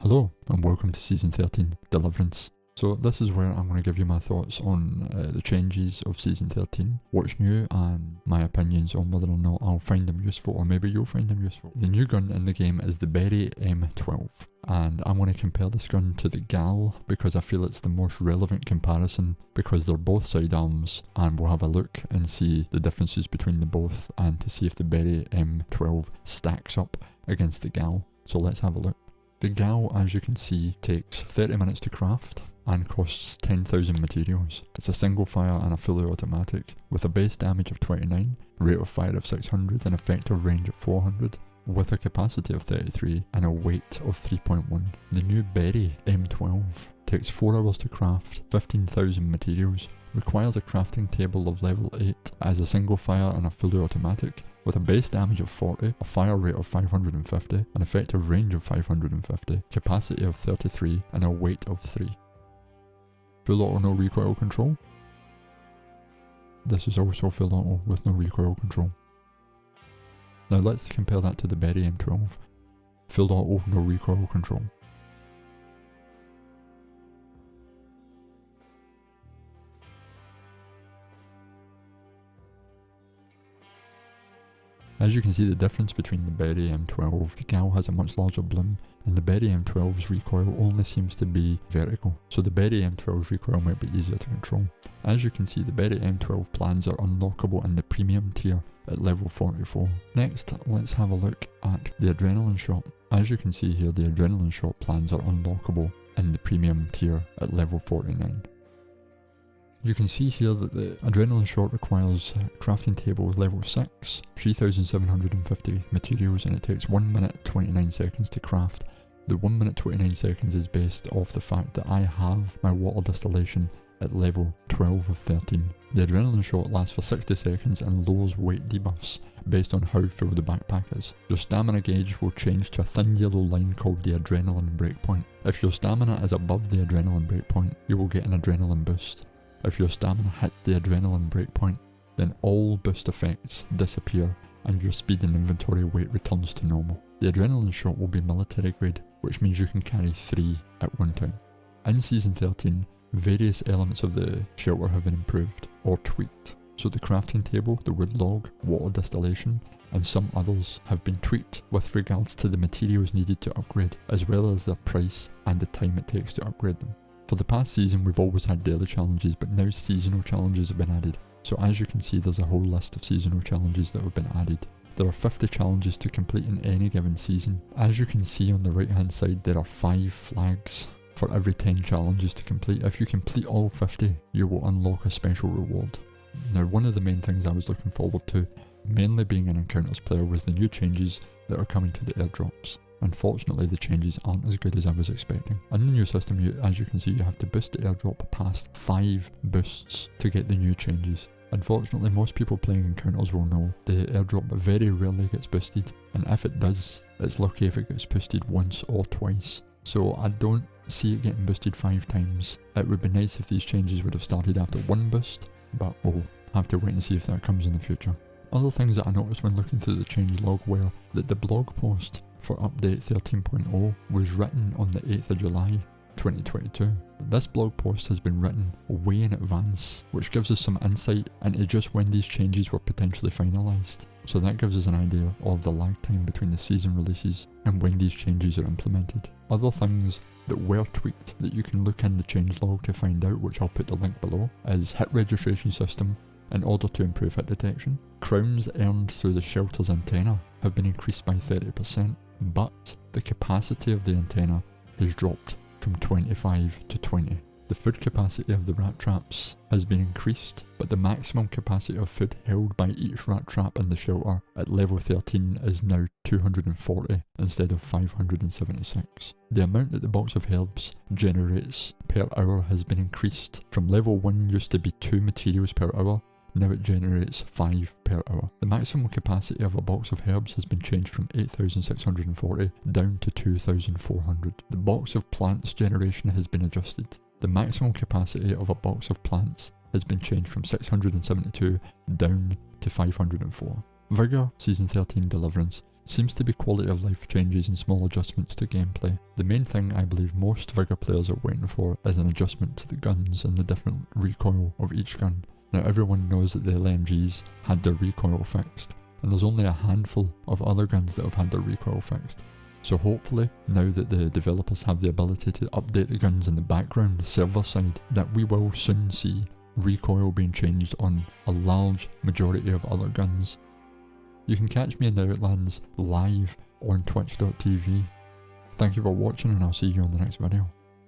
Hello and welcome to Season 13, Deliverance. So this is where I'm going to give you my thoughts on the changes of Season 13, what's new and my opinions on whether or not I'll find them useful or maybe you'll find them useful. The new gun in the game is the Berry M12 and I'm going to compare this gun to the Gal because I feel it's the most relevant comparison because they're both sidearms and we'll have a look and see the differences between the both and to see if the Berry M12 stacks up against the Gal. So let's have a look. The Gal, as you can see, takes 30 minutes to craft and costs 10,000 materials. It's a single fire and a fully automatic, with a base damage of 29, rate of fire of 600 and effective range of 400, with a capacity of 33 and a weight of 3.1. The new Berry M12 takes 4 hours to craft, 15,000 materials, requires a crafting table of level 8 as a single fire and a fully automatic, with a base damage of 40, a fire rate of 550, an effective range of 550, capacity of 33 and a weight of 3. Full auto no recoil control. This is also full auto with no recoil control. Now let's compare that to the Berry M12. Full auto no recoil control. As you can see the difference between the Berry M12, the Gal has a much larger bloom and the Berry M12's recoil only seems to be vertical, so the Berry M12's recoil might be easier to control. As you can see the Berry M12 plans are unlockable in the premium tier at level 44. Next let's have a look at the adrenaline shot. As you can see here the adrenaline shot plans are unlockable in the premium tier at level 49. You can see here that the adrenaline shot requires crafting table level 6, 3,750 materials and it takes 1 minute 29 seconds to craft. The 1 minute 29 seconds is based off the fact that I have my water distillation at level 12 of 13. The adrenaline shot lasts for 60 seconds and lowers weight debuffs based on how full the backpack is. Your stamina gauge will change to a thin yellow line called the adrenaline breakpoint. If your stamina is above the adrenaline breakpoint, you will get an adrenaline boost. If your stamina hit the adrenaline breakpoint, then all boost effects disappear and your speed and inventory weight returns to normal. The adrenaline shot will be military grade, which means you can carry 3 at one time. In Season 13, various elements of the shelter have been improved or tweaked. So the crafting table, the wood log, water distillation, and some others have been tweaked with regards to the materials needed to upgrade, as well as their price and the time it takes to upgrade them. For the past season we've always had daily challenges, but now seasonal challenges have been added. So as you can see there's a whole list of seasonal challenges that have been added. There are 50 challenges to complete in any given season. As you can see on the right hand side there are 5 flags for every 10 challenges to complete. If you complete all 50 you will unlock a special reward. Now one of the main things I was looking forward to, mainly being an encounters player, was the new changes that are coming to the airdrops. Unfortunately the changes aren't as good as I was expecting. In the new system, as you can see, you have to boost the airdrop past 5 boosts to get the new changes. Unfortunately most people playing encounters will know the airdrop very rarely gets boosted, and if it does, it's lucky if it gets boosted once or twice. So I don't see it getting boosted 5 times. It would be nice if these changes would have started after 1 boost, but we'll have to wait and see if that comes in the future. Other things that I noticed when looking through the change log were that the blog post for update 13.0 was written on the 8th of July 2022. This blog post has been written way in advance, which gives us some insight into just when these changes were potentially finalised. So that gives us an idea of the lag time between the season releases and when these changes are implemented. Other things that were tweaked that you can look in the changelog to find out, which I'll put the link below, is hit registration system in order to improve hit detection. Crowns earned through the shelter's antenna have been increased by 30%, but the capacity of the antenna has dropped from 25 to 20. The food capacity of the rat traps has been increased, but the maximum capacity of food held by each rat trap in the shelter at level 13 is now 240 instead of 576. The amount that the box of herbs generates per hour has been increased. From level 1 used to be 2 materials per hour, now it generates 5 per hour. The maximum capacity of a box of herbs has been changed from 8,640 down to 2,400. The box of plants generation has been adjusted. The maximum capacity of a box of plants has been changed from 672 down to 504. Vigor Season 13 Deliverance seems to be quality of life changes and small adjustments to gameplay. The main thing I believe most Vigor players are waiting for is an adjustment to the guns and the different recoil of each gun. Now everyone knows that the LMGs had their recoil fixed, and there's only a handful of other guns that have had their recoil fixed. So hopefully, now that the developers have the ability to update the guns in the background, the server side, that we will soon see recoil being changed on a large majority of other guns. You can catch me in the Outlands live on twitch.tv. Thank you for watching, and I'll see you on the next video.